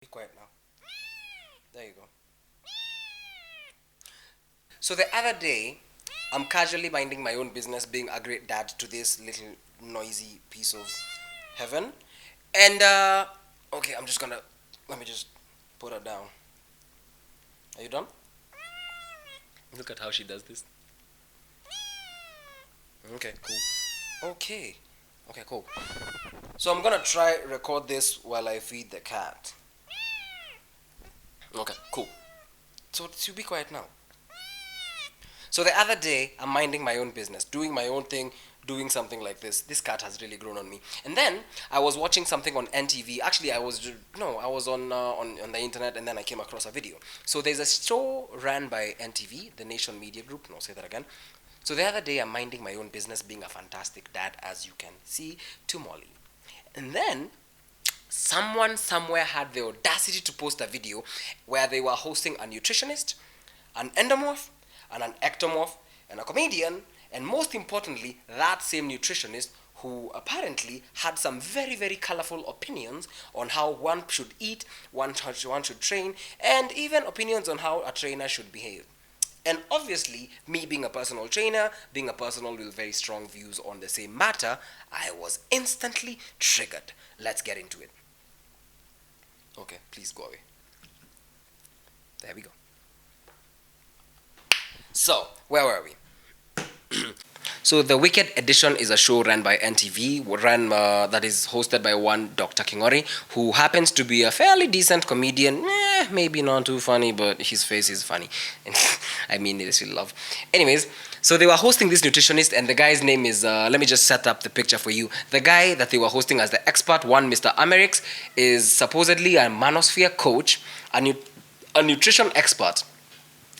Be quiet now. There you go. So the other day, I'm casually minding my own business, being a great dad to this little noisy piece of heaven. And, okay, let me just put her down. Are you done? Look at how she does this. Okay, cool. Okay. Okay, cool. So I'm gonna try record this while I feed the cat. Okay, cool. So you be quiet now. So the other day, I'm minding my own business, doing my own thing, doing something like this. This cat has really grown on me. And then I was watching something on NTV. Actually, I was on the internet, and then I came across a video. So there's a show ran by NTV, the Nation Media Group. No, say that again. So the other day, I'm minding my own business, being a fantastic dad, as you can see, to Molly. And then someone somewhere had the audacity to post a video where they were hosting a nutritionist, an endomorph, and an ectomorph, and a comedian, and most importantly, that same nutritionist who apparently had some very, very colorful opinions on how one should eat, one should train, and even opinions on how a trainer should behave. And obviously, me being a personal trainer, being a personal with very strong views on the same matter, I was instantly triggered. Let's get into it. Okay, please go away. There we go. So, where were we? So, The Wicked Edition is a show run by NTV, that is hosted by one Dr. Kingori, who happens to be a fairly decent comedian. Maybe not too funny, but his face is funny. I mean, it is still love. Anyways, so they were hosting this nutritionist, and the guy's name is, let me just set up the picture for you. The guy that they were hosting as the expert, one Mr. Amerix, is supposedly a manosphere coach, a nutrition expert,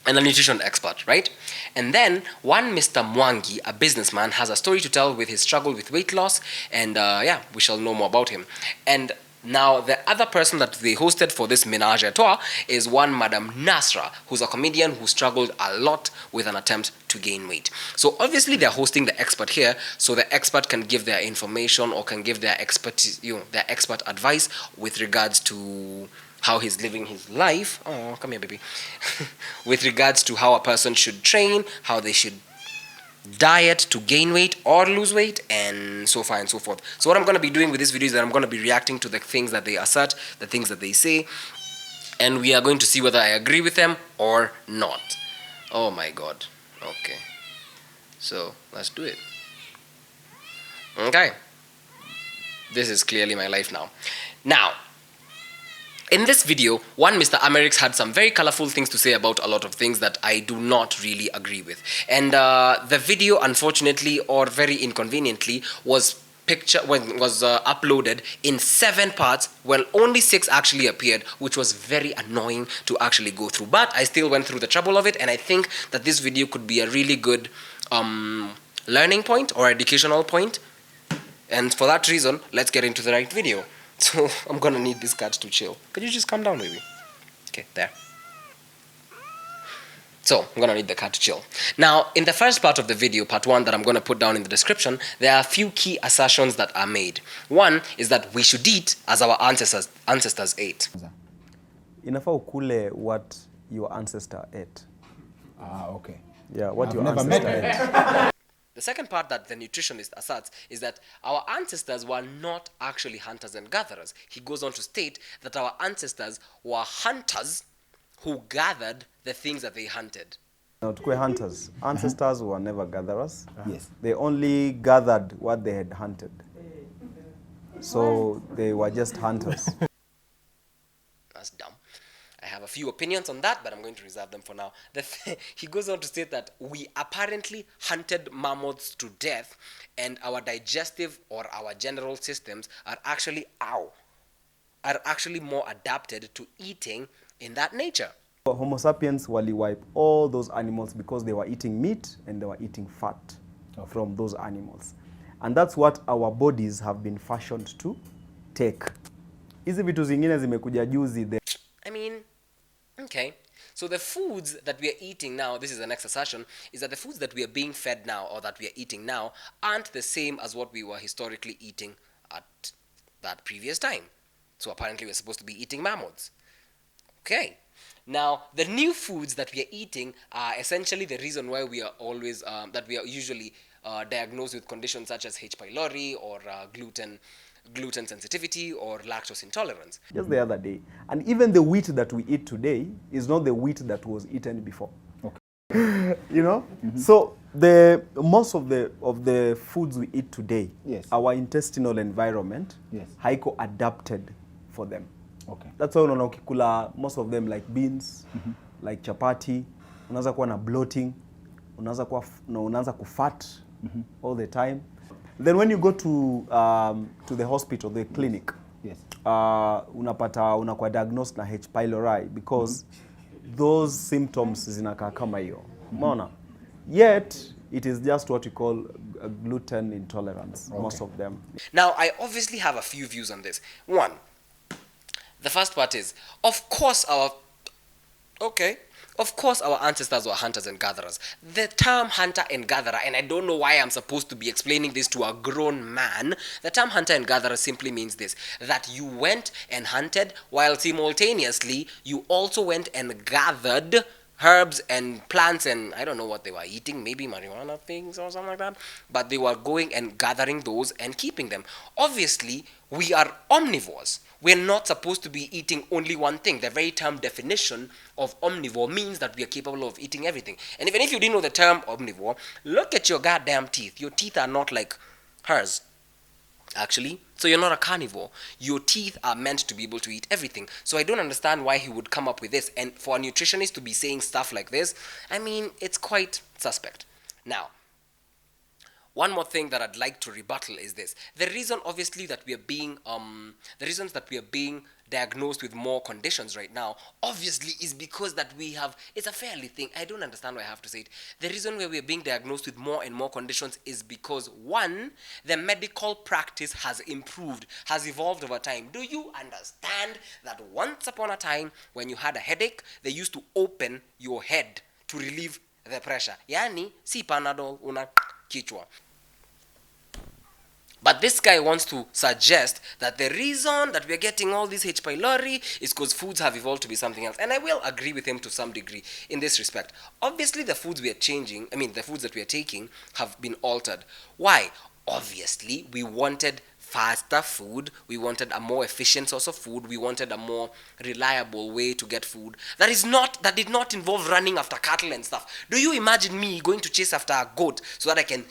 and a nutrition expert, right? And then one Mr. Mwangi, a businessman, has a story to tell with his struggle with weight loss, and yeah, we shall know more about him. And now the other person that they hosted for this menage a trois is one Madam Nasra, who's a comedian who struggled a lot with an attempt to gain weight. So obviously they're hosting the expert here, so the expert can give their information or can give their expertise, their expert advice with regards to how he's living his life. Oh, come here, baby. With regards to how a person should train, how they should diet to gain weight or lose weight, and so far and so forth. So what I'm going to be doing with this video is that I'm going to be reacting to the things that they assert, the things that they say, and we are going to see whether I agree with them or not. Oh my god. Okay. So let's do it. Okay. This is clearly my life now. Now, in this video, one Mr. Amerix had some very colorful things to say about a lot of things that I do not really agree with. And the video, unfortunately or very inconveniently, was uploaded in 7 parts, well, only 6 actually appeared, which was very annoying to actually go through. But I still went through the trouble of it, and I think that this video could be a really good learning point or educational point. And for that reason, let's get into the right video. So I'm gonna need this cat to chill. Could you just calm down, baby? Okay, there. So I'm gonna need the cat to chill. Now, in the first part of the video, part 1, that I'm gonna put down in the description, there are a few key assertions that are made. One is that we should eat as our ancestors ate. Inafaa ukule what your ancestor ate. Ah, okay. Yeah, what I've your never ancestor met ate. The second part that the nutritionist asserts is that our ancestors were not actually hunters and gatherers. He goes on to state that our ancestors were hunters who gathered the things that they hunted. Now, tukue hunters. Ancestors were never gatherers. Yes. They only gathered what they had hunted. So they were just hunters. That's dumb. I have a few opinions on that, but I'm going to reserve them for now. He goes on to state that we apparently hunted mammoths to death, and our digestive or our general systems are actually more adapted to eating in that nature. Homo sapiens wali wipe all those animals because they were eating meat and they were eating fat from those animals. And that's what our bodies have been fashioned to take. Hizi vitu zingine zimekuja juzi. I mean, okay. So the foods that we are eating now, this is the next assertion, is that the foods that we are being fed now or that we are eating now aren't the same as what we were historically eating at that previous time. So apparently we're supposed to be eating mammoths. Okay. Now, the new foods that we are eating are essentially the reason why we are always, that we are usually diagnosed with conditions such as H. pylori or gluten sensitivity or lactose intolerance. Just the other day. And even the wheat that we eat today is not the wheat that was eaten before. You know, so the most of the foods we eat today, Yes. our intestinal environment, Yes. haiko adapted for them. Okay. That's why unaona ukikula most of them like beans, like chapati, unaanza kuwa na bloating, unaanza kufat all the time. Then when you go to the hospital, the clinic, Yes. unapata unakuwa diagnosed na H. pylori because those symptoms zinakaa kama hiyo. Umeona? Yet it is just what we call gluten intolerance, most of them. Now, I obviously have a few views on this. One, the first part is, of course our ancestors were hunters and gatherers. The term hunter and gatherer, and I don't know why I'm supposed to be explaining this to a grown man, the term hunter and gatherer simply means this, that you went and hunted while simultaneously you also went and gathered herbs and plants, and I don't know what they were eating, maybe marijuana things or something like that, but they were going and gathering those and keeping them. Obviously, we are omnivores. We're not supposed to be eating only one thing. The very term definition of omnivore means that we are capable of eating everything. And even if you didn't know the term omnivore, look at your goddamn teeth. Your teeth are not like hers, actually. So you're not a carnivore. Your teeth are meant to be able to eat everything. So I don't understand why he would come up with this. And for a nutritionist to be saying stuff like this, I mean, it's quite suspect. Now, one more thing that I'd like to rebuttal is this. The reason obviously that we are being the reasons that we are being diagnosed with more conditions right now obviously is because that we have, it's a fairly thing, I don't understand why I have to say it. The reason why we are being diagnosed with more and more conditions is because, one, the medical practice has improved, has evolved over time. Do you understand that once upon a time when you had a headache, they used to open your head to relieve the pressure? Yani si panadol, una kichwa. But this guy wants to suggest that the reason that we are getting all this H. pylori is because foods have evolved to be something else. And I will agree with him to some degree in this respect. Obviously, the foods we are changing, the foods that we are taking have been altered. Why? Obviously, we wanted faster food, we wanted a more efficient source of food, we wanted a more reliable way to get food that did not involve running after cattle and stuff. Do you imagine me going to chase after a goat so that I can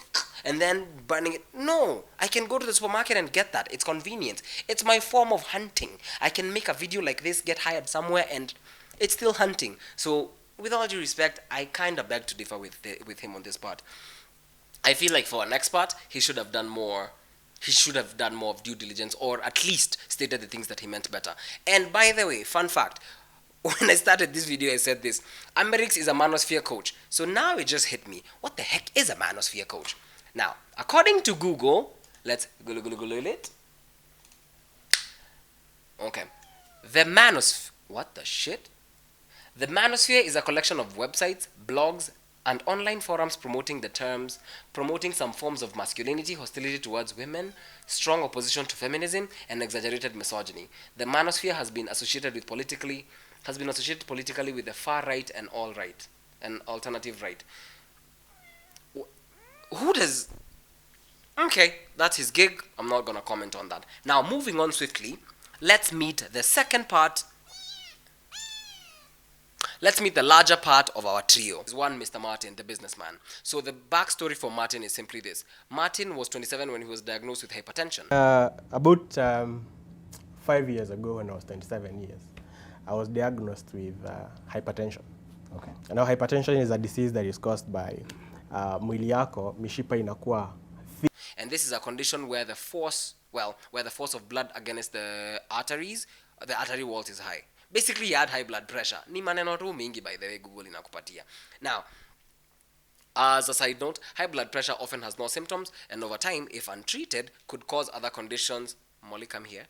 and then burning it? No, I can go to the supermarket and get that. It's convenient. It's my form of hunting. I can make a video like this, get hired somewhere, and it's still hunting. So with all due respect, I kind of beg to differ with him on this part. I feel like for our next part, he should have done more of due diligence, or at least stated the things that he meant better. And by the way, fun fact, when I started this video, I said this: Amerix is a manosphere coach. So now it just hit me. What the heck is a manosphere coach? Now, according to Google, let's Google it. Okay. What the shit? The manosphere is a collection of websites, blogs, and online forums promoting some forms of masculinity, hostility towards women, strong opposition to feminism, and exaggerated misogyny. The manosphere has been associated politically with the far right and all right, and alternative right. Who does? Okay, that's his gig. I'm not gonna comment on that. Now, moving on swiftly, let's meet the second part. Let's meet the larger part of our trio. There's one, Mr. Martin, the businessman. So the backstory for Martin is simply this. Martin was 27 when he was diagnosed with hypertension. About 5 years ago, when I was 27 years, I was diagnosed with hypertension. Okay. And now hypertension is a disease that is caused by mwili yako, mishipa inakuwa thick. And this is a condition where the force of blood against the artery walls is high. Basically, you had high blood pressure. Ni maneno tu mingi, by the way, Google inakupatia. Now, as a side note, high blood pressure often has no symptoms, and over time, if untreated, could cause other conditions. Molly, come here.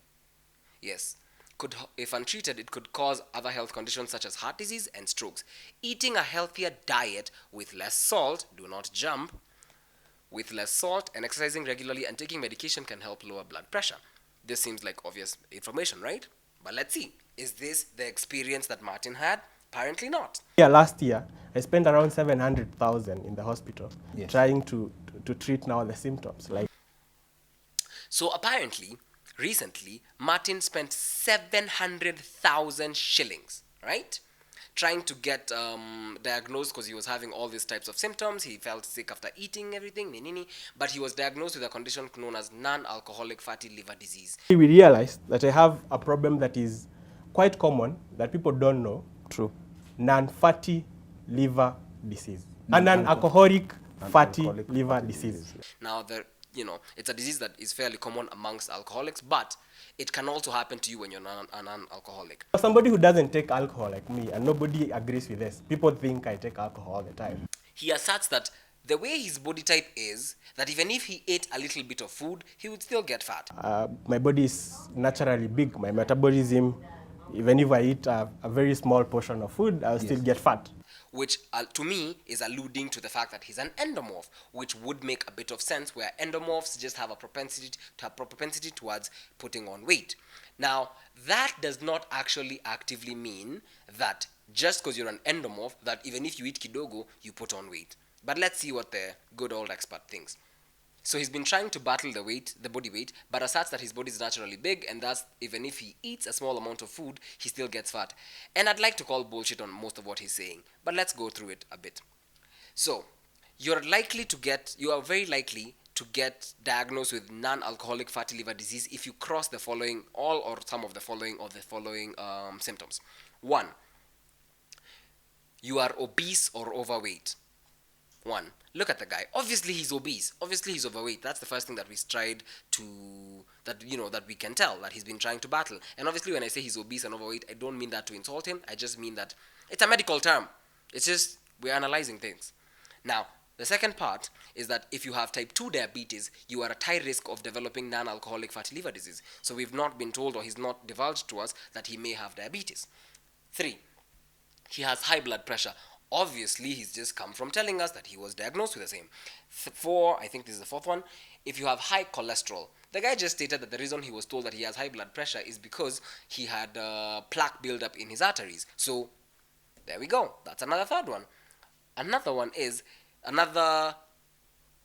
Yes. If untreated, it could cause other health conditions such as heart disease and strokes. Eating a healthier diet with less salt, do not jump, with less salt and exercising regularly and taking medication can help lower blood pressure. This seems like obvious information, right? But let's see. Is this the experience that Martin had? Apparently not. Yeah, last year, I spent around 700,000 in the hospital Yes. trying to treat now the symptoms. Like, So apparently, recently, Martin spent 700,000 shillings, right? Trying to get diagnosed because he was having all these types of symptoms. He felt sick after eating everything, but he was diagnosed with a condition known as non-alcoholic fatty liver disease. we realized that I have a problem that is quite common that people don't know. True. Non-fatty liver disease. A non-alcoholic fatty liver disease. Now, it's a disease that is fairly common amongst alcoholics, but it can also happen to you when you're a non-alcoholic. For somebody who doesn't take alcohol like me, and nobody agrees with this, people think I take alcohol all the time. He asserts that the way his body type is, that even if he ate a little bit of food, he would still get fat. My body is naturally big. My metabolism, even if I eat a very small portion of food, I'll still get fat. Which to me is alluding to the fact that he's an endomorph, which would make a bit of sense, where endomorphs just have a propensity towards putting on weight. Now, that does not actually actively mean that just because you're an endomorph, that even if you eat kidogo, you put on weight. But let's see what the good old expert thinks. So he's been trying to battle the body weight, but asserts that his body is naturally big, and thus, even if he eats a small amount of food, he still gets fat. And I'd like to call bullshit on most of what he's saying, but let's go through it a bit. So, you are very likely to get diagnosed with non-alcoholic fatty liver disease if you cross the following, all or some of the following symptoms. 1. You are obese or overweight. 1. Look at the guy. Obviously he's obese. Obviously he's overweight. That's the first thing that that we can tell that he's been trying to battle. And obviously when I say he's obese and overweight, I don't mean that to insult him. I just mean that it's a medical term. It's just we're analyzing things. Now, the second part is that if you have type 2 diabetes, you are at high risk of developing non-alcoholic fatty liver disease. So we've not been told, or he's not divulged to us, that he may have diabetes. 3. He has high blood pressure. Obviously, he's just come from telling us that he was diagnosed with the same. 4, I think this is the fourth one. If you have high cholesterol, the guy just stated that the reason he was told that he has high blood pressure is because he had plaque buildup in his arteries. So, there we go. That's another third one. Another one is, another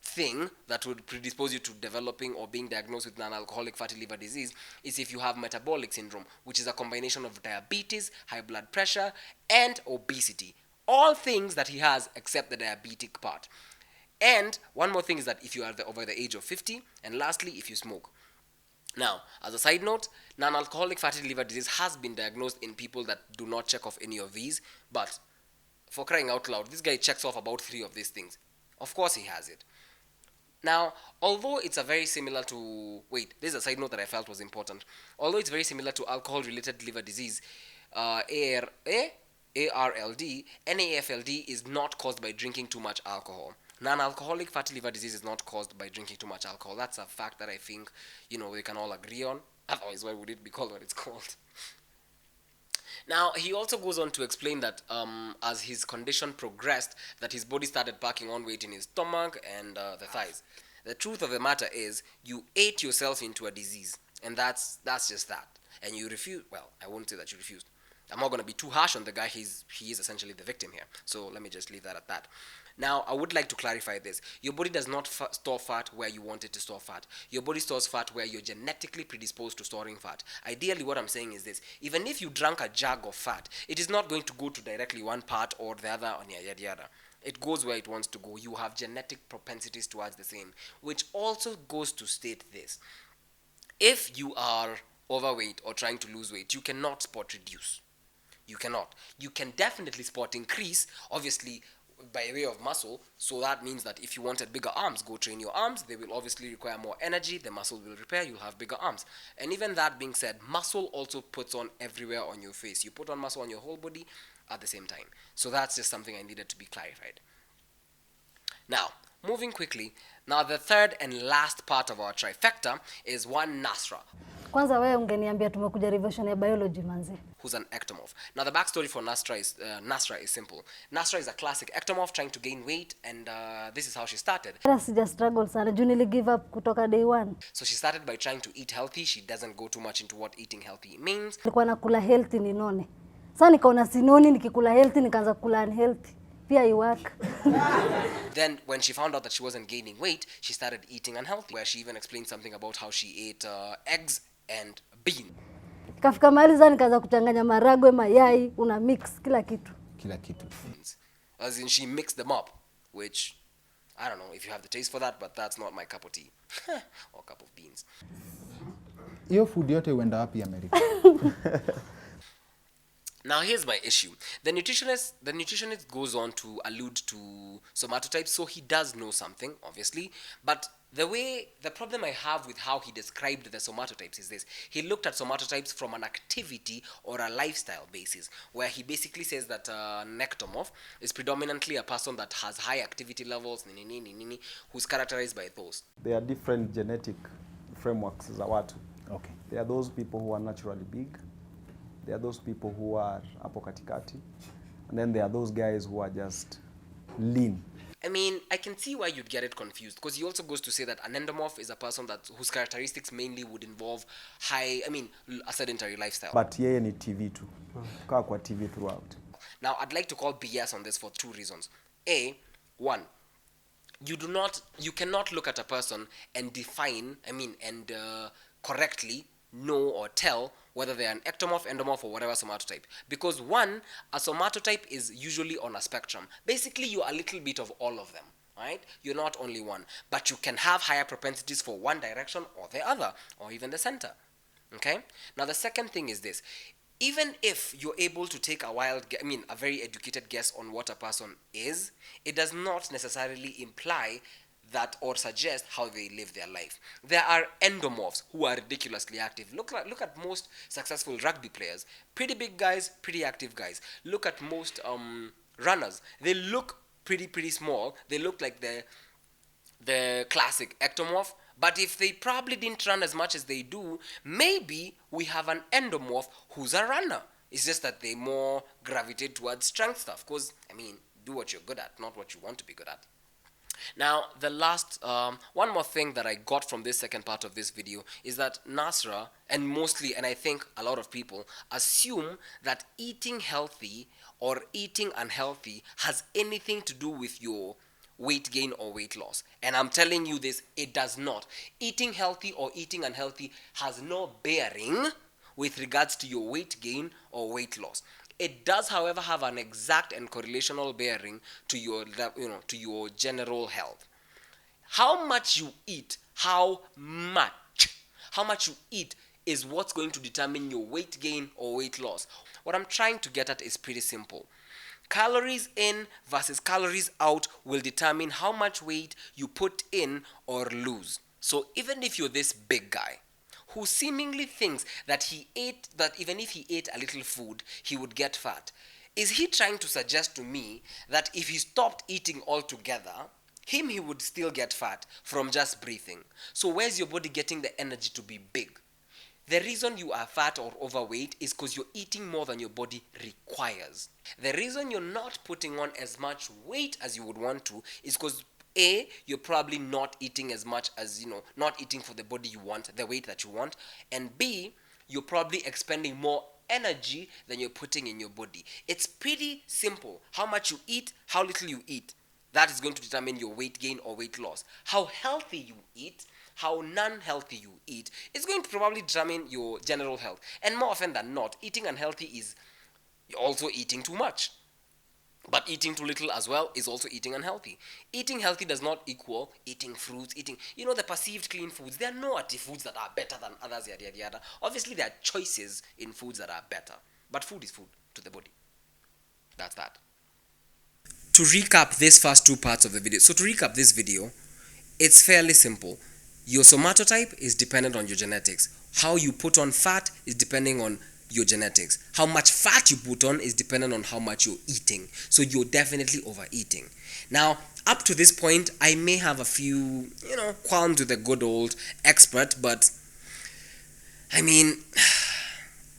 thing that would predispose you to developing or being diagnosed with non-alcoholic fatty liver disease is if you have metabolic syndrome, which is a combination of diabetes, high blood pressure, and obesity. All things that he has except the diabetic part. And one more thing is that if you are over the age of 50, and lastly, if you smoke. Now, as a side note, non-alcoholic fatty liver disease has been diagnosed in people that do not check off any of these, but for crying out loud, this guy checks off about 3 of these things. Of course he has it. Now, although it's a very similar to, this is a side note that I felt was important. Although it's very similar to alcohol-related liver disease, ARLD, NAFLD is not caused by drinking too much alcohol. Non-alcoholic fatty liver disease is not caused by drinking too much alcohol. That's a fact that I think, we can all agree on. Otherwise, why would it be called what it's called? Now, he also goes on to explain that as his condition progressed, that his body started packing on weight in his stomach and the thighs. The truth of the matter is, you ate yourself into a disease, and that's just that. And you refuse. Well, I won't say that you refused. I'm not going to be too harsh on the guy. He is essentially the victim here. So let me just leave that at that. Now, I would like to clarify this. Your body does not store fat where you want it to store fat. Your body stores fat where you're genetically predisposed to storing fat. Ideally, what I'm saying is this. Even if you drank a jug of fat, it is not going to go to directly one part or the other or yada yada. It goes where it wants to go. You have genetic propensities towards the same, which also goes to state this. If you are overweight or trying to lose weight, you cannot spot reduce. You cannot. You can definitely spot increase, obviously, by way of muscle. So that means that if you wanted bigger arms, go train your arms. They will obviously require more energy. The muscle will repair. You'll have bigger arms. And even that being said, muscle also puts on everywhere on your face. You put on muscle on your whole body at the same time. So that's just something I needed to be clarified. Now, moving quickly. Now, the third and last part of our trifecta is one Nasra. Kwanza wewe ungeniambia tumekuja revision ya biology manzi. Who's an ectomorph. Now the backstory for Nasra is simple. Nasra is a classic ectomorph trying to gain weight, and this is how she started. Sija struggle sana, juu nili give up kutoka day one. So she started by trying to eat healthy. She doesn't go too much into what eating healthy means. Nilikuwa nakula healthy ninone. Sasa nikaona sinoni nikikula healthy nikaanza kula unhealthy. Pia I work. Then when she found out that she wasn't gaining weight, she started eating unhealthy, where she even explained something about how she ate eggs and beans. Kafika mahali sasa nikaanza kuchanganya maragwe, mayai, una mix kila kitu. Kila kitu. As in, she mixed them up, which I don't know if you have the taste for that, but that's not my cup of tea. Or cup of beans. Hiyo food yote huenda wapi America? Now here's my issue. The nutritionist goes on to allude to somatotypes, so he does know something, obviously. But the problem I have with how he described the somatotypes is this. He looked at somatotypes from an activity or a lifestyle basis, where he basically says that an ectomorph is predominantly a person that has high activity levels, who's characterized by those. There are different genetic frameworks za watu. Okay. There are those people who are naturally big. There are those people who are hapo katikati. And then there are those guys who are just lean. I mean, I can see why you'd get it confused, because he also goes to say that an endomorph is a person whose characteristics mainly would involve a sedentary lifestyle. But yeye ni TV tu. Kaa kwa TV throughout. Now, I'd like to call BS on this for two reasons. One, you cannot look at a person and define, correctly know or tell whether they're an ectomorph, endomorph, or whatever somatotype. Because one, a somatotype is usually on a spectrum. Basically, you're a little bit of all of them, right? You're not only one. But you can have higher propensities for one direction or the other, or even the center, okay? Now, the second thing is this. Even if you're able to take a very educated guess on what a person is, it does not necessarily imply that or suggest how they live their life. There are endomorphs who are ridiculously active. Look at most successful rugby players. Pretty big guys, pretty active guys. Look at most runners. They look pretty small. They look like the classic ectomorph. But if they probably didn't run as much as they do, maybe we have an endomorph who's a runner. It's just that they more gravitate towards strength stuff. Because, do what you're good at, not what you want to be good at. Now, the last, one more thing that I got from this second part of this video is that Nasra, and I think a lot of people, assume that eating healthy or eating unhealthy has anything to do with your weight gain or weight loss. And I'm telling you this, it does not. Eating healthy or eating unhealthy has no bearing with regards to your weight gain or weight loss. It does, however, have an exact and correlational bearing to your general health. How much you eat is what's going to determine your weight gain or weight loss. What I'm trying to get at is pretty simple. Calories in versus calories out will determine how much weight you put in or lose. So even if you're this big guy who seemingly thinks that even if he ate a little food, he would get fat, is he trying to suggest to me that if he stopped eating altogether, he would still get fat from just breathing? So where's your body getting the energy to be big? The reason you are fat or overweight is because you're eating more than your body requires. The reason you're not putting on as much weight as you would want to is because you're probably not eating as much as, not eating for the body you want, the weight that you want. And B, you're probably expending more energy than you're putting in your body. It's pretty simple. How much you eat, how little you eat, that is going to determine your weight gain or weight loss. How healthy you eat, how non-healthy you eat, is going to probably determine your general health. And more often than not, eating unhealthy is also eating too much. But eating too little as well is also eating unhealthy. Eating healthy does not equal eating fruits, the perceived clean foods. There are no foods that are better than others, yada. Obviously, there are choices in foods that are better. But food is food to the body. That's that. To recap these first two parts of the video. So to recap this video, it's fairly simple. Your somatotype is dependent on your genetics. How you put on fat is depending on your genetics. How much fat you put on is dependent on how much you're eating. So you're definitely overeating. Now, up to this point, I may have a few, qualms with the good old expert, but I mean,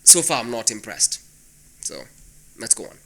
so far I'm not impressed. So let's go on.